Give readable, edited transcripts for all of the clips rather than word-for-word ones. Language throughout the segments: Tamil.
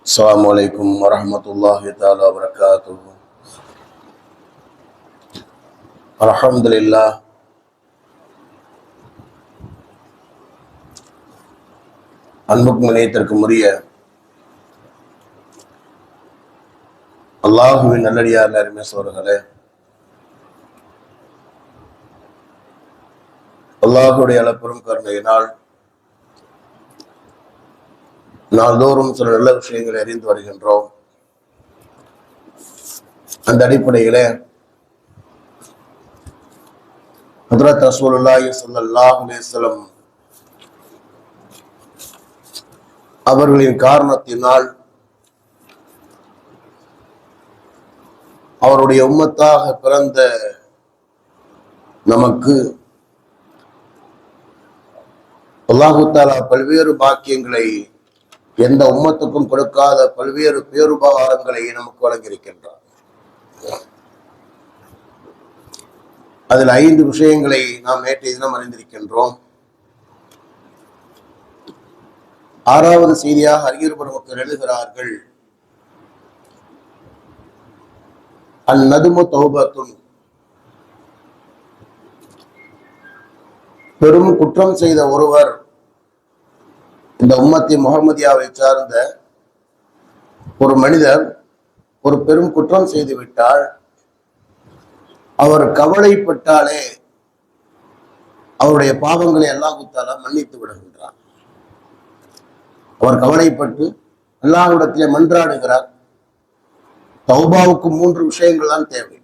السلام عليكم ورحمة الله تعالى وبركاته. الحمد لله. அன்புக்கும் இணையத்திற்கும் உரிய அல்லாஹுவின் நல்லடியார் அருமை சோர்களே, அல்லாஹுடைய அளப்பெரும் கருணையினால் நாள்தோறும் சில நல்ல விஷயங்களை அறிந்து வருகின்றோம். அந்த அடிப்படையிலே ஹஜ்ரத் ரசூலுல்லாஹி ஸல்லல்லாஹு அலைஹி வஸல்லம் அவர்களின் காரணத்தினால் அவருடைய உம்மத்தாக பிறந்த நமக்கு அல்லாஹு தஆலா பல்வேறு பாக்கியங்களை எந்த உம்மத்துக்கும் கொடுக்காத பல்வேறு பேருபகாரங்களை நமக்கு வழங்கியிருக்கின்றார். அதில் 5 விஷயங்களை நாம் நேற்றைய தினம் அறிந்திருக்கின்றோம். 6வது செய்தியாக அறிஞர் பெருமக்கள் எழுதுகிறார்கள், அந்நதுமு தௌபத்துன், பெரும் குற்றம் செய்த ஒருவர், இந்த உம்மத்தி முஹம்மதியாவை சார்ந்த ஒரு மனிதர் ஒரு பெரும் குற்றம் செய்து விட்டால் அவர் கவலைப்பட்டாலே அவருடைய பாவங்களை அல்லாஹ் தஆலா மன்னித்து விடுகின்றார். அவர் கவலைப்பட்டு அல்லாஹ்விடத்திலே மன்றாடுகிறார். தௌபாவுக்கு 3 விஷயங்கள் தான் தேவை.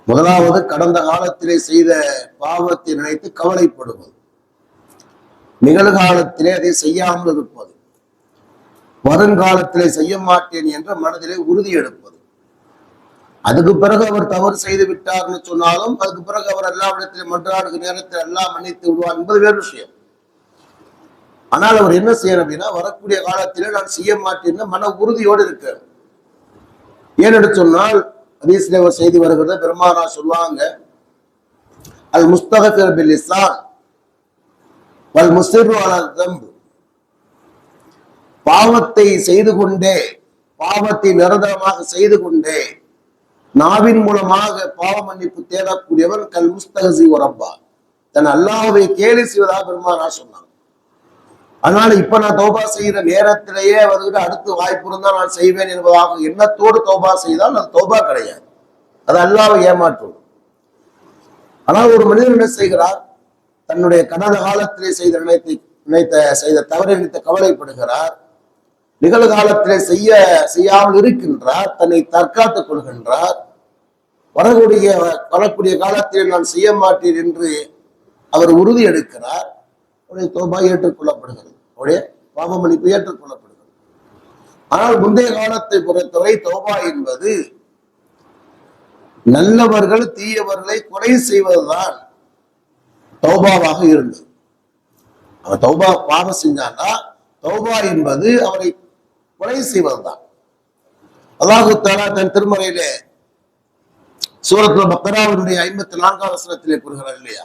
முதலாவது, கடந்த காலத்திலே செய்த பாவத்தை நினைத்து கவலைப்படுவது, நிகழ்காலத்திலே அதை செய்யாமல் இருப்பது, வருங்காலத்திலே செய்ய மாட்டேன் என்ற மனதிலே உறுதி எடுப்பது. அதுக்கு பிறகு அவர் தவறு செய்து விட்டார்னு சொன்னாலும் அதுக்கு பிறகு அவர் எல்லாவிடத்திலே மன்றாடுகிற நேரத்தில் எல்லாம் மன்னித்து விடுவார் என்பது வேறு விஷயம். ஆனால் அவர் என்ன செய்யணும் அப்படின்னா, வரக்கூடிய காலத்திலே நான் செய்ய மாட்டேன்னு மன உறுதியோடு இருக்க. ஏன்னு சொன்னால் ஹதீஸ்ல ஒரு செய்தி வருகிறது, பெருமானார் சொல்லுவாங்க, அல் முஸ்தகஃபிர் பில் லிசான் வல் முஸ்ரிரு அலா தம்ப், பாவத்தை செய்து கொண்டே, பாவத்தை நிரந்தரமாக செய்து கொண்டே நாவின் மூலமாக பாவ மன்னிப்பு தேடக்கூடியவர் கல் முஸ்தகசி ரப்பா, தன் அல்லாஹ்வை கேலி செய்வதாக பெருமானார் சொன்னாங்க. அதனால இப்ப நான் தௌபா செய்யற நேரத்திலேயே வந்துட்டு அடுத்து வாய்ப்பு இருந்தா நான் செய்வேன் என்பதாக எண்ணத்தோடு தௌபா செய்தால் அது தௌபா கிடையாது, அது அல்லாஹ்வை ஏமாற்றும். ஆனால் ஒரு மனிதன் என்ன செய்கிறார், தன்னுடைய கடந்த காலத்திலே செய்த தவறை நினைத்து கவலைப்படுகிறார், நிகழ்காலத்திலே செய்யாமல் இருக்கின்றார், தன்னை தற்காத்துக் கொள்கின்றார். வரக்கூடிய காலத்திலே நான் செய்ய மாட்டேன் என்று அவர் உறுதி எடுக்கிறார். அவருடைய தௌபா ஏற்றுக்கொள்ளப்படுகிறது, அவருடைய பாவ மன்னிப்பு ஏற்றுக்கொள்ளப்படுகிறது. ஆனால் முந்தைய காலத்தை பொறுத்தவரை தௌபா என்பது நல்லவர்கள் தீயவர்களை கொலை செய்வதுதான் தௌபாவாக இருந்தது. அவர் தௌபா பாவம் செஞ்சான்னா தௌபா என்பது அவரை கொலை செய்வதுதான். அல்லாஹ் தஆலா தன் திருமறையிலே சூரத்துல் பக்ராவுடைய 54வது வசனத்திலே கூறுகிறார் இல்லையா,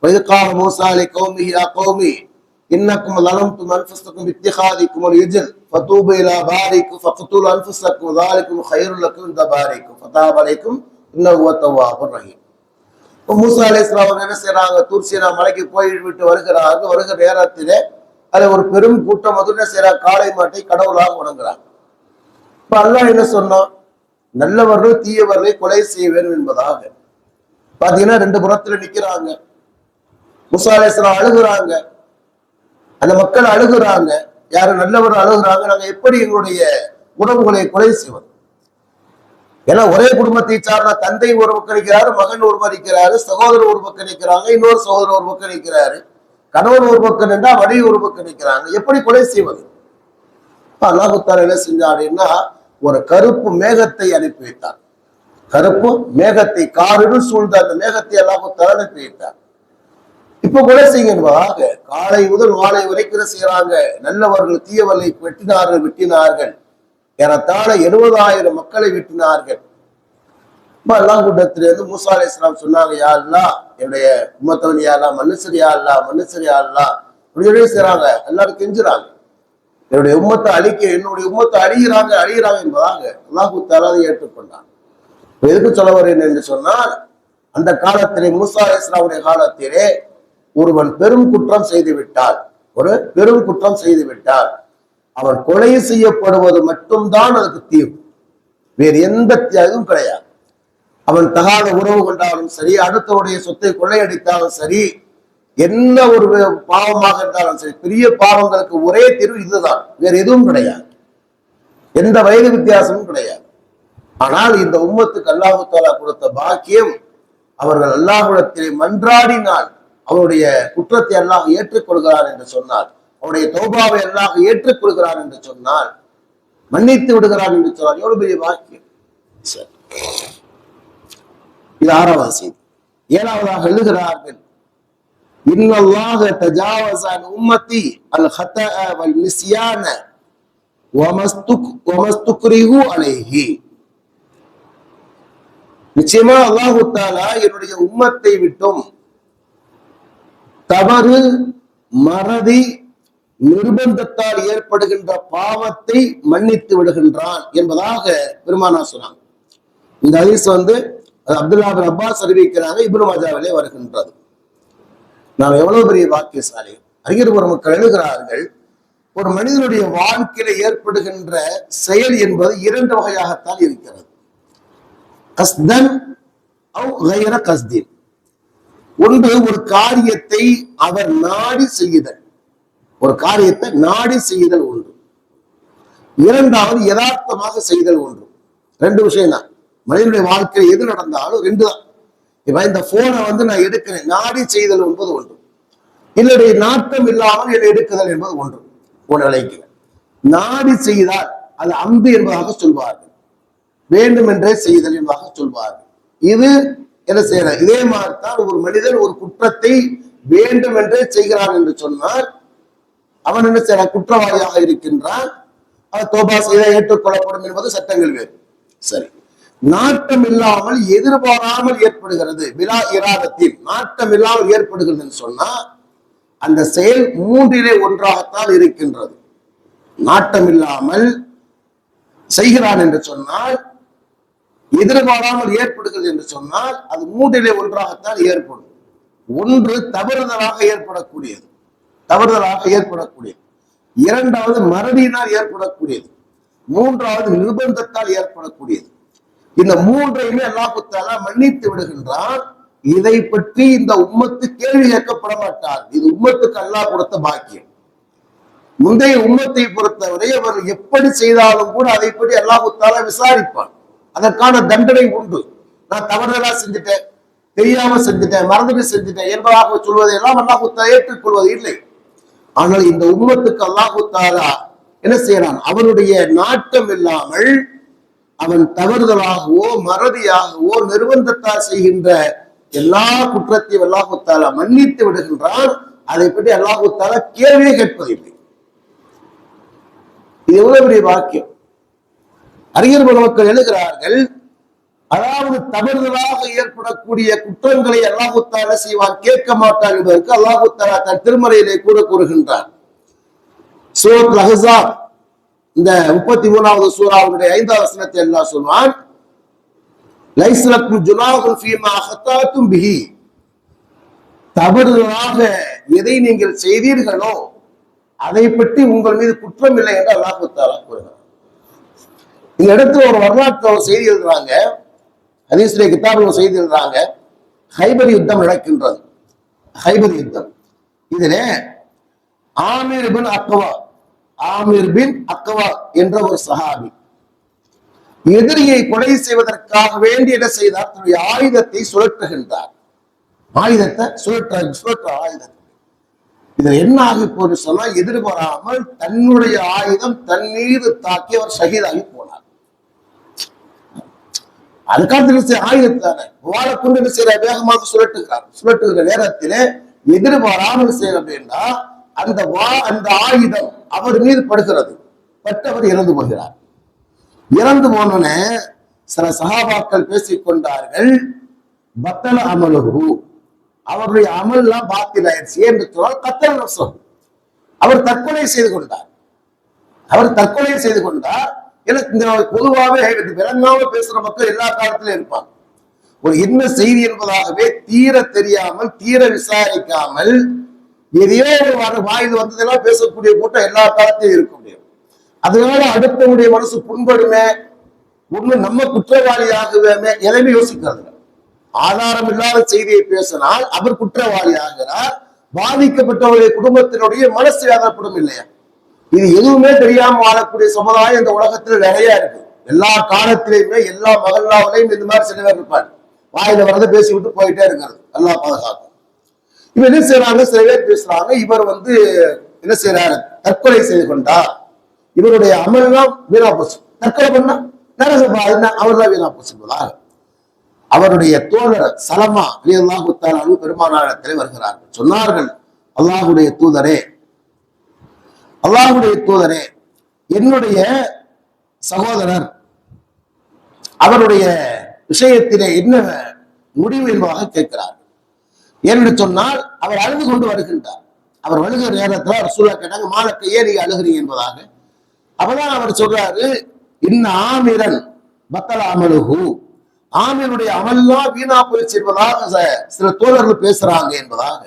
வஇத் கால மூஸா லிகௌமிஹி யா கௌமி இன்னக்கும் ஸலம்தும் அன்ஃபுஸக்கும் பித்திகாதிக்கும் அல்-இஜ்ல் ஃபதூபு இலா பாரிக்கும் ஃபக்துலு அன்ஃபுஸக்கும் ஸாலிகும் கைருல் லக்கும் இன்த பாரிக்கும் ஃபதாப அலைக்கும் இன்னஹு ஹுவத் தவ்வாபுர் ரஹீம். மூஸா அலைஹிஸ்ஸலாம் என்ன செய்யறாங்க, தூர் சீனா மலைக்கு போய்விட்டு வருகிறார்கள். வருகிற நேரத்திலே அதுல ஒரு பெரும் கூட்டம் வந்து என்ன செய்யறாங்க, காளை மாட்டை கடவுளாக வணங்குறாங்க. இப்ப அல்லாஹ் என்ன சொன்னான், நல்லவர்கள் தீயவர்களை கொலை செய்ய வேண்டும் என்பதாக. பாத்தீங்கன்னா 2 புறத்துல நிக்கிறாங்க. மூஸா அலைஹிஸ்ஸலாம் அழுகுறாங்க, அந்த மக்கள் அழுகுறாங்க. யாரு நல்லவர்கள் அழுகுறாங்க, நாங்க எப்படி எங்களுடைய உறவுகளை கொலை செய்வது? ஏன்னா ஒரே குடும்பத்தை சார்ந்த தந்தை ஒரு பக்கம் நிற்கிறாரு, மகன் ஒரு பக்கம் நிற்கிறாரு, சகோதரர் ஒரு பக்கம் நிற்கிறாங்க, இன்னொரு சகோதரர் ஒரு பக்கம் நிற்கிறாரு, கணவன் ஒரு பக்கம் நின்றா வடி ஒரு பக்கம் நிற்கிறாங்க. எப்படி கொலை செய்வது? அல்லாஹ் தஆலா என்ன செஞ்சார் அப்படின்னா, ஒரு கருப்பு மேகத்தை அனுப்பி வைத்தார். கருப்பு மேகத்தை, காரில் சூழ்ந்த அந்த மேகத்தை அல்லாஹ் தஆலா அனுப்பி வைத்தார். இப்ப கொலை செய்யுங்க, காலை முதல் மாலை வரைக்கும் செய்யறாங்க. நல்லவர்கள் தீயவர்களை வெட்டினார்கள். ஏறத்தாழ 70,000 மக்களை வெட்டினார்கள். அல்லாஹ் கூட்டத்திலிருந்து மூஸா அலைஹிஸ்ஸலாம் சொன்னாங்க, யா அல்லாஹ், என்னுடைய உம்மத்தவன் யா அல்லாஹ், மன்னிச்சிரு யா அல்லாஹ், மன்னிச்சிரு யா அல்லாஹ். செய்யறாங்க, எல்லாரும் கெஞ்சுறாங்க. என்னுடைய உம்மத்தை அழிக்க, என்னுடைய உம்மத்தை அழிகிறாங்க என்பதாக அல்லாஹு தஆலா அதை ஏற்றுக்கொண்டான். எதுக்கு சொல்ல வரேன் என்று சொன்னால், அந்த காலத்திலே மூசா அலைஹிஸ்ஸலாமுடைய காலத்திலே ஒருவன் பெரும் குற்றம் செய்து விட்டால், அவன் கொலை செய்யப்படுவது மட்டும்தான் அதுக்கு தீர்வு, வேறு எந்த தியாகமும் கிடையாது. அவன் தகாத உறவு கொண்டாலும் சரி, அடுத்தவருடைய சொத்தை கொள்ளையடித்தாலும் சரி, என்ன ஒரு பாவமாக இருந்தாலும் சரி, பெரிய பாவங்களுக்கு ஒரே தீர்வு இதுதான், வேற எதுவும் கிடையாது, எந்த வயது வித்தியாசமும் கிடையாது. ஆனால் இந்த உம்மத்துக்கு அல்லாஹு தஆலா கொடுத்த பாக்கியம், அவர்கள் அல்லாஹ்விடத்திலே மன்றாடினால் அவருடைய குற்றத்தை அல்லாஹ் ஏற்றுக்கொள்கிறார் என்று சொன்னார், அவருடைய தௌபாவை அல்லாஹ் ஏற்றுக்கொள்கிறார் என்று சொன்னால், மன்னித்து விடுகிறார் என்று சொன்னார். எவ்வளவு பெரிய பாக்கியம். இது 6வது செய்தி. 7வதாக எழுதுகிறார்கள், இன்னல்லாஹ தஜாவஸ அன் உம்மத்தி அல் ஹதஅ வல் நிஸ்யான வமஸ்துக்ரிஹு அலைஹி. நிச்சயமா அல்லாஹு தஆலா என்னுடைய உம்மத்தை விட்டும் தவறு, மறதி, நிர்பந்தத்தால் ஏற்படுகின்ற பாவத்தை மன்னித்து விடுகின்றான் என்பதாக பெருமானார் சொன்னாங்க. இந்த ஹதீஸ் அப்துல்லா பின் அப்பாஸ் அறிவிக்கிறாங்க, இப்னு மாஜாவிலே வருகின்றது. நாம் எவ்வளவு பெரிய பாக்கியசாலி. அறிஞர் பெருமக்கள் எழுதுகிறார்கள், ஒரு மனிதனுடைய வாழ்க்கையில ஏற்படுகின்ற செயல் என்பது 2 வகையாகத்தான் இருக்கிறது. கஸ்தன் அவ் கைர கஸ்தின். ஒன்று, ஒரு காரியத்தை அவர் நாடி செய்யுதல், ஒரு காரியத்தை நாடி செய்யுதல் ஒன்று. 2வது யதார்த்தமாக செய்தல் ஒன்று. 2 விஷயம் தான் மனிதனுடைய வாழ்க்கையில் எது நடந்தாலும் 2 தான். இப்ப இந்த போனை நான் எடுக்கிறேன், நாடி செய்தல் என்பது ஒன்று. என்னுடைய நாட்டம் இல்லாமல் என்னை எடுக்குதல் என்பது ஒன்று. அழைக்கிறேன் நாடி செய்தால் அது அம்பு என்பதாக சொல்வார்கள், வேண்டும் என்றே செய்தல் என்பதாக சொல்வார்கள். இது என்ன செய்யற? இதே மாதிரிதான் ஒரு மனிதன் ஒரு குற்றத்தை வேண்டும் என்றே செய்கிறான் என்று சொன்னால் அவன் என்ன செய்யற? குற்றவாளியாக இருக்கின்றான். அவர் தௌபா செய்தால் ஏற்றுக்கொள்ளப்படும் என்பது சட்டங்கள் வேறு. சரி, நாட்டம் இல்லாமல் எதிர்பாராமல் ஏற்படுகிறது, விலா இராதத்தில் நாட்டம் இல்லாமல் ஏற்படுகிறது என்று சொன்னா அந்த செயல் 3லே ஒன்றாகத்தான் இருக்கின்றது. நாட்டம் இல்லாமல் செய்கிறான் என்று சொன்னால், எதிர்பாராமல் ஏற்படுகிறது என்று சொன்னால் அது 3லே ஒன்றாகத்தான் ஏற்படும். ஒன்று தவறுதலாக ஏற்படக்கூடியது, 2வது மறதியினால் ஏற்படக்கூடியது, 3வது நிர்பந்தத்தால் ஏற்படக்கூடியது. இந்த 3ஐயுமே அல்லாஹ் தஆலா மன்னித்து விடுகின்றான். இதை பற்றி இந்த உம்மத்து கேள்வி கேட்கப்பட மாட்டார். இது உம்மத்துக்கு அல்லாஹ் கொடுத்த பாக்கியம். முந்தைய உம்மத்தை பொறுத்தவரை அவர் எப்படி செய்தாலும் கூட அதை பற்றி அல்லாஹ் தஆலா விசாரிப்பான். அதற்கான தண்டனை உண்டு. நான் தவறுதலா செஞ்சுட்டேன், தெரியாம செஞ்சுட்டேன், மறந்துட்டு செஞ்சுட்டேன் என்பதாக சொல்வதையெல்லாம் அல்லாஹ் தஆலா ஏற்றுக்கொள்வது இல்லை. ஆனால் இந்த உம்மத்துக்கு அல்லாஹ் தஆலா என்ன செய்யறான்? அவனுடைய நாட்டம் இல்லாமல் அவன் தவறுதலாகவோ மறதியாகவோ நிர்பந்தத்தால் செய்கின்ற எல்லா குற்றத்தையும் அல்லாஹ் தஆலா மன்னித்து விடுகின்றான். அதை பற்றி அல்லாஹ் தஆலா கேள்வியே கேட்பதில்லை. இது எவ்வளவு பெரிய வாக்கியம். அறிஞர் பெருமக்கள் எழுதுகிறார்கள், அதாவது தவறுதலாக ஏற்படக்கூடிய குற்றங்களை அல்லாஹ் தஆலா செய்வான், கேட்க மாட்டான் என்பதற்கு அல்லாஹ் தஆலா தன் திருமறையிலே கூட கூறுகின்றான். சூரத்துல் அஹ்ஸாப் இந்த 33வது சூராவுடைய 5வது வசனத்தை அல்லாஹ் சொல்வான், லைஸ லக்கும் ஜுனாஹுன் ஃபீமா அஹ்தாதும் பிஹி. தவறுதலாக எதை நீங்கள் செய்தீர்களோ அதை பற்றி உங்கள் மீது குற்றம் இல்லை என்று அல்லாஹ் தஆலா கூறுகிறார். இந்த இடத்துல ஒரு வரலாற்று செய்தி எழுதுறாங்க, ஹதீஸ்லே கிதாபுல செய்தி எழுதுறாங்க. ஹைபர் யுத்தம் நடக்கின்றது. ஹைபர் யுத்தம் இதிலே ஆமிர் பின் அக்வா என்ற ஒரு சஹாபி எதிரியை கொலை செய்வதற்காக வேண்டி என்ன செய்தார்? தன்னுடைய ஆயுதத்தை சுழற்றுகின்றார். இதுல என்ன ஆகி போது சொன்னா, எதிர்பாராமல் தன்னுடைய ஆயுதம் தன் மீது தாக்கி அவர் ஷஹீதாகி போனார். அதுக்காக ஆயுதத்தான வாழை கொண்டு என்ன செய்யற? வேகமாக சுழட்டுகிற நேரத்திலே எதிர்பாராமல் செய்ய அப்படின்னா அந்த ஆயுதம் அவர் மீது படுகிறது. பட்டவர் இறந்து போகிறார். இறந்து போனோன்னு சில சஹாபாக்கள் பேசிக் கொண்டார்கள், பத்தல அமலுஹு, அவருடைய அமல்லாம் பாத்தில் ஆயிடுச்சு என்று சொன்னால் கத்தல் நஃப்ஸஹு, அவர் தற்கொலை செய்து கொண்டார். அவர் தற்கொலை செய்து கொண்டார். இந்த பொதுவாகவே விளங்காம பேசுற மக்கள் எல்லா காலத்திலும் இருப்பாங்க. ஒரு என்ன செய்தி என்பதாகவே தீர தெரியாமல் தீர விசாரிக்காமல் எதையோ ஒரு வாயில் வந்ததெல்லாம் பேசக்கூடிய கூட்டம் எல்லா காலத்திலும் இருக்க முடியும். அதனால அடுத்தவனுடைய மனசு புண்படுமே, ஒண்ணு நம்ம குற்றவாளியாகவே எதையுமே யோசிக்கிறது. ஆதாரம் இல்லாத செய்தியை பேசினால் அவர் குற்றவாளி ஆகிறார், பாதிக்கப்பட்டவருடைய குடும்பத்தினுடைய மனசு வேதனைப்படும் இல்லையா? இது எதுவுமே தெரியாம வாழக்கூடிய சமுதாயம் இந்த உலகத்துல நிறைய இருக்கு. எல்லா காலத்திலையுமே எல்லா மகல்லாவிலையும் இந்த மாதிரி சில பேர் இருப்பார். வாயில வரத பேசி விட்டு போயிட்டே இருக்கிறது. நல்லா பாதுகாக்கும். இவ என்ன செய்யறாங்க, சில பேர் பேசுறாங்க, இவர் என்ன செய்யறாரு, தற்கொலை செய்து கொண்டார், இவருடைய அமல்லாம் வீணா போச்சு, தற்கொலை பண்ணா அவர்தான் வீணா போச்சுங்களா? அவருடைய தோழர் சலமா அல்லாஹு தஆலா பெருமானாரிடத்திலே வருகிறார்கள். சொன்னார்கள், அல்லாஹுடைய தூதரே, அல்லாஹுடைய தூதரே, என்னுடைய சகோதரர் அவருடைய விஷயத்திலே என்ன முடிவு என்பதாக கேட்கிறார். என்று சொன்னால் அவர் அழுது கொண்டு வருகின்றார். அவர் வருகிற நேரத்தில் ரசூலா கேட்டாங்க, மாலக்க ஏன் நீங்க அழுகிறீங்க என்பதாக. அப்பதான் அவர் சொல்றாரு, இன்ன ஆமிரன் பத்தல அமலுஹு, ஆமிருடைய அமல்லாம் வீணா போயிடுச்சு என்பதாக சில தோழர்கள் பேசுறாங்க என்பதாக.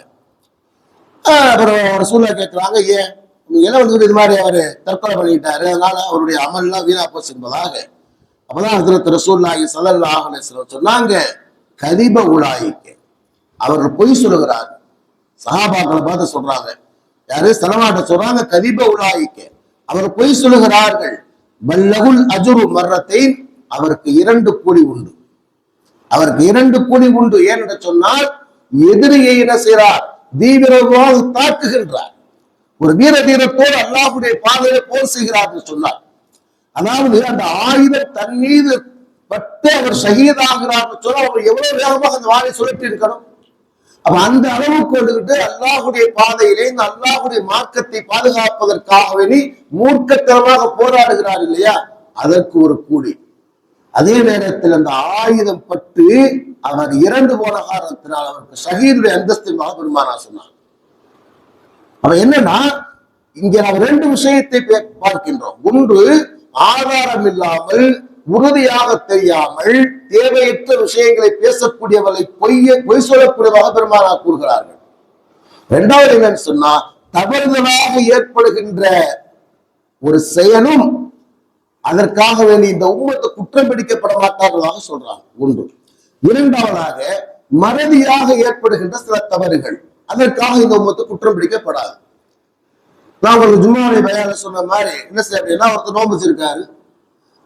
அப்புறம் ரசூலா கேட்கிறாங்க, ஏன் இது மாதிரி அவரு தற்கொலை பண்ணிட்டாரு, அதனால அவருடைய அமல்லாம் வீணா போச்சு என்பதாக. அப்பதான் ஹஜ்ரத் ரசூலுல்லாஹி ஸல்லல்லாஹு அலைஹி வஸல்லம் சொன்னாங்க, கதிப உலாயிக்க, அவர்கள் பொய் சொல்லுகிறார். சஹாபாக்களை பார்த்து சொல்றாங்க, யாரு சலமாட்ட சொல்றாங்க, கதிப உலாயிக்க, அவர் பொய் சொல்லுகிறார்கள். பல்லகுல் அஜ்ரு மர்ரத்தைன், அவருக்கு 2 கூலி உண்டு, அவருக்கு 2 கூலி உண்டு. ஏன்னு சொன்னால் எதிரியை என்ன செய்கிறார், தீவிரமாக தாக்குகின்றார். ஒரு வீர தீரத்தோடு அல்லாஹ்வுடைய பாதையை போர் செய்கிறார் என்று சொன்னார். அதாவது அந்த ஆயுதம் தன் மீது பட்டு அவர் ஷஹீதாகிறார் சொல்ல அவர் எவ்வளவு வேகமாக அந்த வாளை சுழற்றி இருக்கணும். அப்ப அந்த அளவுக்கு வந்துகிட்டு அல்லாஹுடைய பாதையிலே இந்த அல்லாஹுடைய மார்க்கத்தை பாதுகாப்பதற்காக வேண்டி மூர்க்கத்தனமாக போராடுகிறார் இல்லையா, அதற்கு ஒரு கூலி. அதே நேரத்தில் அந்த ஆயுதம் பட்டு அவர் இறந்து போன காரணத்தினால் அவருக்கு ஷஹீதுடைய அந்தஸ்தின் பெருமானார் சொன்னார். அவ என்னன்னா, இங்க நாம் 2 விஷயத்தை பார்க்கின்றோம். ஒன்று, ஆதாரம் இல்லாமல் உறுதியாக தெரியாமல் தேவையற்ற விஷயங்களை பேசக்கூடியவர்களை பொய் சொல்லக்கூடியதாக பெருமானார் கூறுகிறார்கள். 2வது என்னன்னு சொன்னா, தவறுதலாக ஏற்படுகின்ற ஒரு செயலும் அதற்காக வேண்டி இந்த உம்மத்தை குற்றம் பிடிக்கப்பட மாட்டார்களாக சொல்றாங்க. ஒன்று. 2வதாக மறதியாக ஏற்படுகின்ற சில தவறுகள், அதற்காக இந்த உம்மத்தை குற்றம் பிடிக்கப்படாது. நான் உங்களுக்கு ஜும்மாவுடைய பயான்ல சொன்ன மாதிரி என்ன செய்ய அப்படின்னா, ஒருத்தர் நோன்பு வச்சிருக்காரு,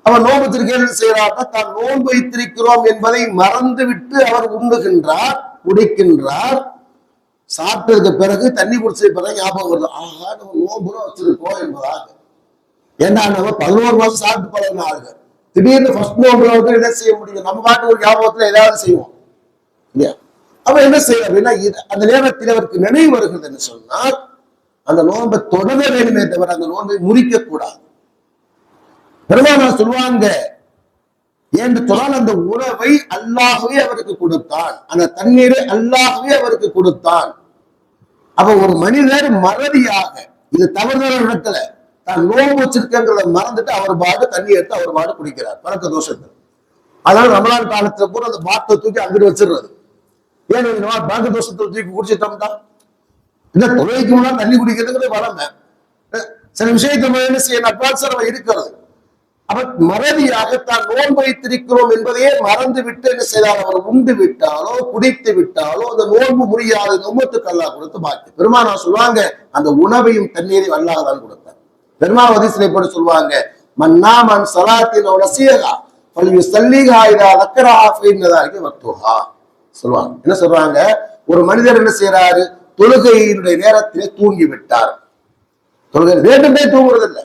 அவர் நோன்பு வச்சிருக்கேன்னு செய்யறாருன்னா தான் நோன்பு வைத்திருக்கிறோம் என்பதை மறந்து விட்டு அவர் உண்ணுகின்றார், குடிக்கின்றார். சாப்பிட்டதுக்கு பிறகு தண்ணி குடிச்சது பிறகு ஞாபகம் வருது, ஆஹா நம்ம நோன்புல வச்சிருக்கோம் என்பதாக. ஏன்னா நம்ம 11 மாசம் சாப்பிட்டு பழகின ஆளுங்க, திடீர்னு ஃபர்ஸ்ட் நோன்புல வந்து என்ன செய்ய முடியும், நம்ம பாட்டு ஒரு ஞாபகத்துல ஏதாவது செய்வோம் இல்லையா? அவ என்ன செய்யற அப்படின்னா, அந்த நேரத்தில் அவருக்கு நினைவு வருகிறதுன்னு சொன்னால் அந்த நோன்பை தொடர வேண்டுமே தவிர அந்த நோன்பை முறிக்க கூடாது. பெருமானார் சொல்லுவாங்க, என்று சொன்னால் அந்த உணவை அல்லாஹ்வே அவருக்கு கொடுத்தான், அந்த தண்ணீரை அல்லாஹ்வே அவருக்கு கொடுத்தான். அப்ப ஒரு மனிதர் மறதியாக இது தவறுதல் இடத்துல தான் நோன்பு வச்சிருக்கங்கிறத மறந்துட்டு அவர் பாடு தண்ணி எடுத்து அவர் பாடு குடிக்கிறார், பழக்க தோஷத்தில். அதனால ரமலான் காலத்துல கூட அந்த பாட்டை தூக்கி அங்கிட்டு வச்சிடுறது. ஏன் பழக்க தோஷத்தை தூக்கி குடிச்சிட்டோம்னா, இந்த தொழிலுக்கு முன்னாடி தண்ணி குடிக்கிறதுக்கு வளமை சில விஷயத்தை என்ன செய்ய நட்பாட்சரவை இருக்கிறது. அப்ப மறதியாக தான் நோன்பு வைத்திருக்கிறோம் என்பதையே மறந்து விட்டு என்ன செய்தால் அவர் உண்டு விட்டாலோ குடித்து விட்டாலோ அந்த நோன்பு முறியாத நோம்பத்துக்கு அல்லாஹ் கொடுத்து பாக்கி. பெருமானார் சொல்லுவாங்க, அந்த உணவையும் தண்ணீரையும் அல்லாஹ் தான் கொடுத்தார். பெருமாள் ஹதீஸ்ல போட்டு சொல்லுவாங்க, மன்னாமன் ஸலாத்தின் நஸீஹா ஃபல்யுஸல்லிஹா இதா ذكرஹா ஃபஇன்னதாலிக வக்துஹா சொல்லுவாங்க. என்ன சொல்றாங்க, ஒரு மனிதர் என்ன செய்யறாரு, தொழுகையினுடைய நேரத்திலே தூங்கி விட்டார். தொழுகை வேண்டுமே தூங்குறது இல்லை,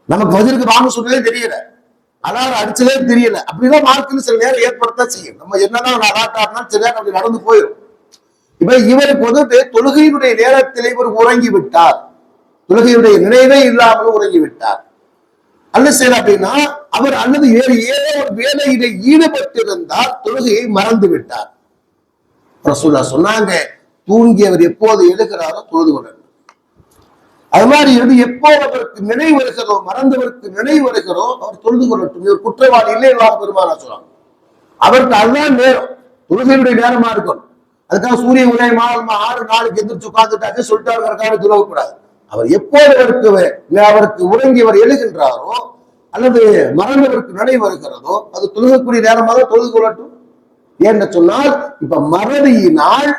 நமக்கு பதிலுக்கு வாங்க சொன்னதே தெரியல, அலாரம் அடிச்சதே தெரியல, அப்படிதான் மார்க்குன்னு சில நேரம் ஏற்படுத்த செய்யும். நம்ம என்னதான் அலாட்டாருனா சில நேரம் அப்படி நடந்து போயிடும். இப்ப இவருக்கு வந்து தொழுகையினுடைய நேரத்திலே இவர் உறங்கி விட்டார், தொழுகையுடைய நினைவே இல்லாமல் உறங்கி விட்டார். அல்ல செய்யல அப்படின்னா அவர் அல்லது வேறு ஏதோ ஒரு வேலையிலே ஈடுபட்டிருந்தால் தொழுகையை மறந்து விட்டார். ரசூலுல்லாஹ் சொன்னாங்க, தூங்கியவர் எப்போது எழுகிறாரோ தொழுது கொள்ள. அது மாதிரி இருந்து எப்போ அவருக்கு நினைவு வருகிறதோ, மறந்தவருக்கு நினைவு வருகிறதோ அவர் தொழுது கொள்ளட்டும். இவர் குற்றவாளி இல்லை எல்லாம் பெருமானா சொல்றாங்க. அவருக்கு அதுதான் நேரம், தொழுகையுடைய நேரமா இருக்கும். அதுக்காக சூரிய உதயம் 6 எந்திரிச்சு உட்கார்ந்துட்டாச்சு சொல்லிட்டாருக்காக துறவக்கூடாது. அவர் எப்போது அவருக்கு உறங்கியவர் எழுகின்றாரோ அல்லது மறந்தவருக்கு நினைவு வருகிறதோ அது தொழுகக்கூடிய நேரமாக தொழுது கொள்ளட்டும். ஏன்னு சொன்னால் இப்ப மறதியினால்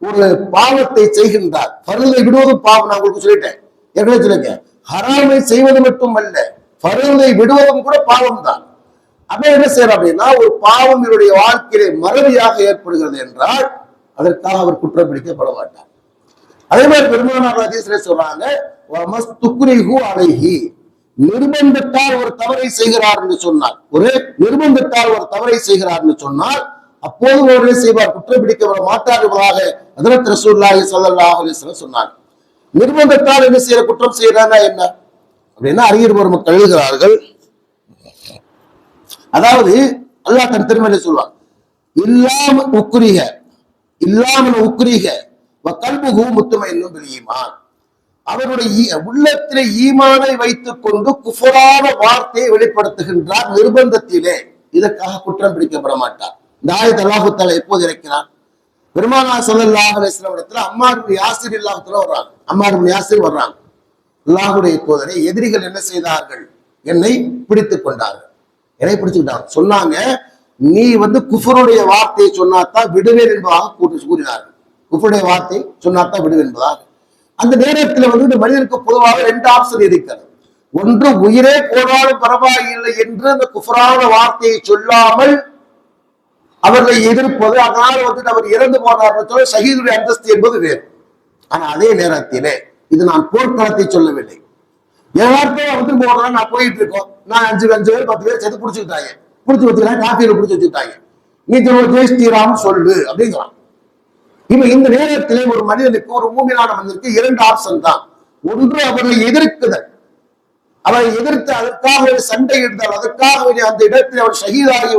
ஒரு பாவத்தை செய்கின்றார். பருதை விடுவதும் பாவம். நான் உங்களுக்கு சொல்லிட்டேன், ஏற்கனவே சொல்லிருக்கேன். ஹராமை செய்வது மட்டும் அல்ல, பருதை விடுவதும் கூட பாவம் தான். அப்ப என்ன செய்யறோம் அப்படின்னா, ஒரு பாவம் இவருடைய வாழ்க்கையிலே மறதியாக ஏற்படுகிறது என்றால் அதற்காக அவர் குற்றம் பிடிக்கப்பட மாட்டார். அதே மாதிரி பெருமானார் ஹதீஸ்ல சொல்றாங்க, நிர்பந்தத்தால் ஒரு தவறை செய்கிறார் என்று சொன்னார், ஒரு நிர்பந்தத்தால் ஒரு தவறை செய்கிறார் என்று சொன்னால் அப்போது ஒரே செய்வார், குற்றம் பிடிக்கப்பட மாட்டார் என்பதாக ஹஜ்ரத் ரசூலுல்லாஹி ஸல்லல்லாஹு அலைஹி வஸல்லம் சொன்னார். நிர்பந்தத்தால் என்ன செய்யற குற்றம் செய்யறானா என்ன அப்படின்னா, அறிஞர் பெருமக்கள் எழுதுகிறார்கள். அதாவது அல்லாஹ் தன் திருமலை சொல்வார், இல்லாமல் உக்ரிக கல்புகு முத்துமைன்னும் பில்-ஈமான். அவருடைய உள்ளத்திலே ஈமானை வைத்துக் கொண்டு குஃபரான வார்த்தையை வெளிப்படுத்துகின்றார் நிர்பந்தத்திலே. இதற்காக குற்றம் பிடிக்கப்பட மாட்டார். இந்த ஆயத்தை அல்லாஹ் தஆலா எப்போது இறக்கினார்? பெருமானார் ஸல்லல்லாஹு அலைஹி வஸல்லம் இடத்துல அம்மார் இப்னு யாசிர் வர்றாங்க. அம்மார் இப்னு யாசிர் வர்றாங்க. அல்லாஹ்வுடைய தூதரை எதிரிகள் என்ன செய்தார்கள்? என்னை பிடித்துக் கொண்டார்கள். என்னை பிடிச்சுக்கிட்டாங்க. சொன்னாங்க, நீ குஃபருடைய வார்த்தையை சொன்னாத்தான் விடுவேன் என்பதாக கூறினார்கள். குஃபருடைய வார்த்தை சொன்னாத்தான் விடுவேன் என்பதாக. அந்த நேரத்தில் மனிதனுக்கு பொதுவாக 2 ஆப்ஷன் இருக்கிறது. ஒன்று, உயிரே போனாலும் பரவாயில்லை என்று அந்த குஃபரான வார்த்தையை சொல்லாமல் அவர்களை எதிர்ப்பது. அதனால் அவர் இறந்து போனார் ஷஹீதுடைய அந்தஸ்து என்பது வேறு. ஆனா அதே நேரத்திலே இது நான் போர்க்களத்தை சொல்லவில்லை. என் வார்த்தையை போடுறேன், நான் போயிட்டு இருக்கோம், நான் 5 பேர் 10 பேர் சேர்த்து பிடிச்சுக்கிட்டாங்க, பிடிச்சு வச்சுக்கிறாங்க, காஃபியில பிடிச்சு வச்சுக்கிட்டாங்க, நீ ஜெயிஸ்தீராம் சொல்லு அப்படிங்கிறான். இப்ப இந்த நேரத்திலே ஒரு மனிதனுக்கு, ஒரு மூமினான மனிதனுக்கு 2 ஆப்ஷன் தான். ஒன்று, அவர்களை எதிர்க்குதல், அவரை எதிர்த்து அதற்காக சண்டையிடுதல், அதற்காக அந்த இடத்தில் அவர் ஷஹீதாகி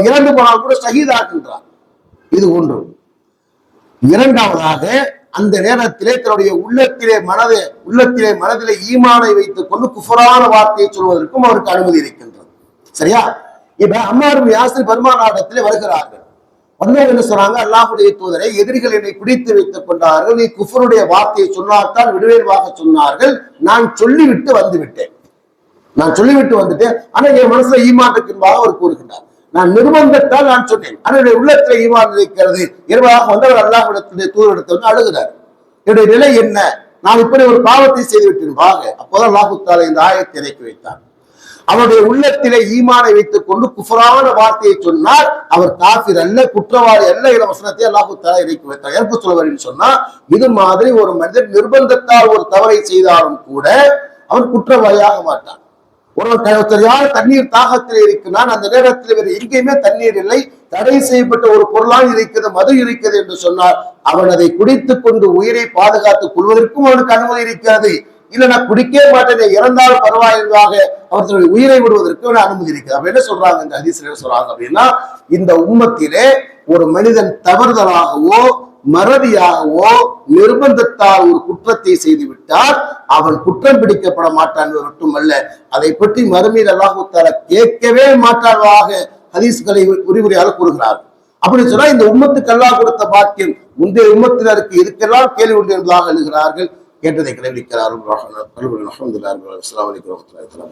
இறந்து போனால் கூட ஷஹீதாகின்றார். இது ஒன்று. இரண்டாவதாக, அந்த நேரத்திலே தன்னுடைய உள்ளத்திலே மனதிலே ஈமானை வைத்துக் கொண்டு குஃபரான வார்த்தையை சொல்வதற்கும் அவருக்கு அனுமதி இருக்கின்றது. சரியா? இப்ப அம்மார் இப்னு யாசிர் பெருமானாரிடத்திலே வருகிறார்கள். வந்தவங்க என்ன சொன்னாங்க, அல்லாஹ்வுடைய தூதரை எதிரிகள் என்னை பிடித்து வைத்துக் கொண்டார்கள், நீ குஃபருடைய வார்த்தையை சொன்னால்தான் விடுவேன்வாக சொன்னார்கள், நான் சொல்லிவிட்டு வந்துவிட்டேன், ஆனா என் மனசுல ஈமான் இருக்கின்றாக அவர் கூறுகின்றார். நான் நிர்பந்தத்தால் நான் சொன்னேன், ஆனால் உள்ளத்துல ஈமான் இருக்கிறது என்பதாக வந்தவர் அல்லாஹ்வுடைய தூதரிடத்தில் அழுகிறார். என்னுடைய நிலை என்ன, நான் இப்படி ஒரு பாவத்தை செய்து விட்டேன்பாக. அப்போதான் அல்லாஹ் தஆலா இந்த ஆயத்தை இறக்கி வைத்தார். அவருடைய உள்ளத்திலே ஈமானை வைத்துக் கொண்டு குஃபரான வார்த்தையை சொன்னால் அவர் காஃபிர் அல்ல, குற்றவாளி அல்ல என்ற வசனத்தை அல்லாஹ் தஆலா இறக்கி வைத்தார். எனக்கு சொல்லுவாருன்னு சொன்னா, இது மாதிரி ஒரு மனிதர் நிர்பந்தத்தால் ஒரு தவறை செய்தாலும் கூட அவன் குற்றவாளியாக மாட்டான். ஒருவன் சரியான தண்ணீர் தாகத்தில் இருக்கிறான், அந்த நேரத்தில் வேறு எங்கேயுமே தண்ணீர் இல்லை, தடை செய்யப்பட்ட ஒரு பொருளால் இருக்கிறது, மது இருக்கிறது என்று சொன்னால் அவன் அதை குடித்துக் கொண்டு உயிரை பாதுகாத்துக் கொள்வதற்கும் அவனுக்கு அனுமதி இருக்கிறது. இல்ல நான் குடிக்கவே மாட்டேன், இறந்தாலும் பரவாயில்லாக அவர் தன்னுடைய உயிரை விடுவதற்கு அனுமதி இருக்கிறது. அப்ப என்ன சொல்றாங்க இந்த ஹதீஸ்ல சொல்றாங்க அப்படின்னா, இந்த உம்மத்திலே ஒரு மனிதன் தவறுதலாகவோ மறதியாகவோ நிர்பந்தத்தால் ஒரு குற்றத்தை செய்து விட்டால் அவன் குற்றம் பிடிக்கப்பட மாட்டான் மட்டுமல்ல, அதை பற்றி மறுமையில் அல்லாஹ் தஆலா கேட்கவே மாட்டார்களாக ஹதீஸ்களை விரிவுரையாக கூறுகிறார். அப்படி சொன்னா இந்த உம்மத்துக்கு அல்லாஹ் கொடுத்த பாக்கியம் முந்தைய உம்மத்தினருக்கு இதுக்கெல்லாம் கேள்வி உண்டு என்பதாக எழுதுகிறார்கள். கேட்டதை கிடைக்கிறார்கள். அஸ்ஸலாமு அலைக்கும் வரஹ்மத்துல்லாஹி வபரகாத்துஹு.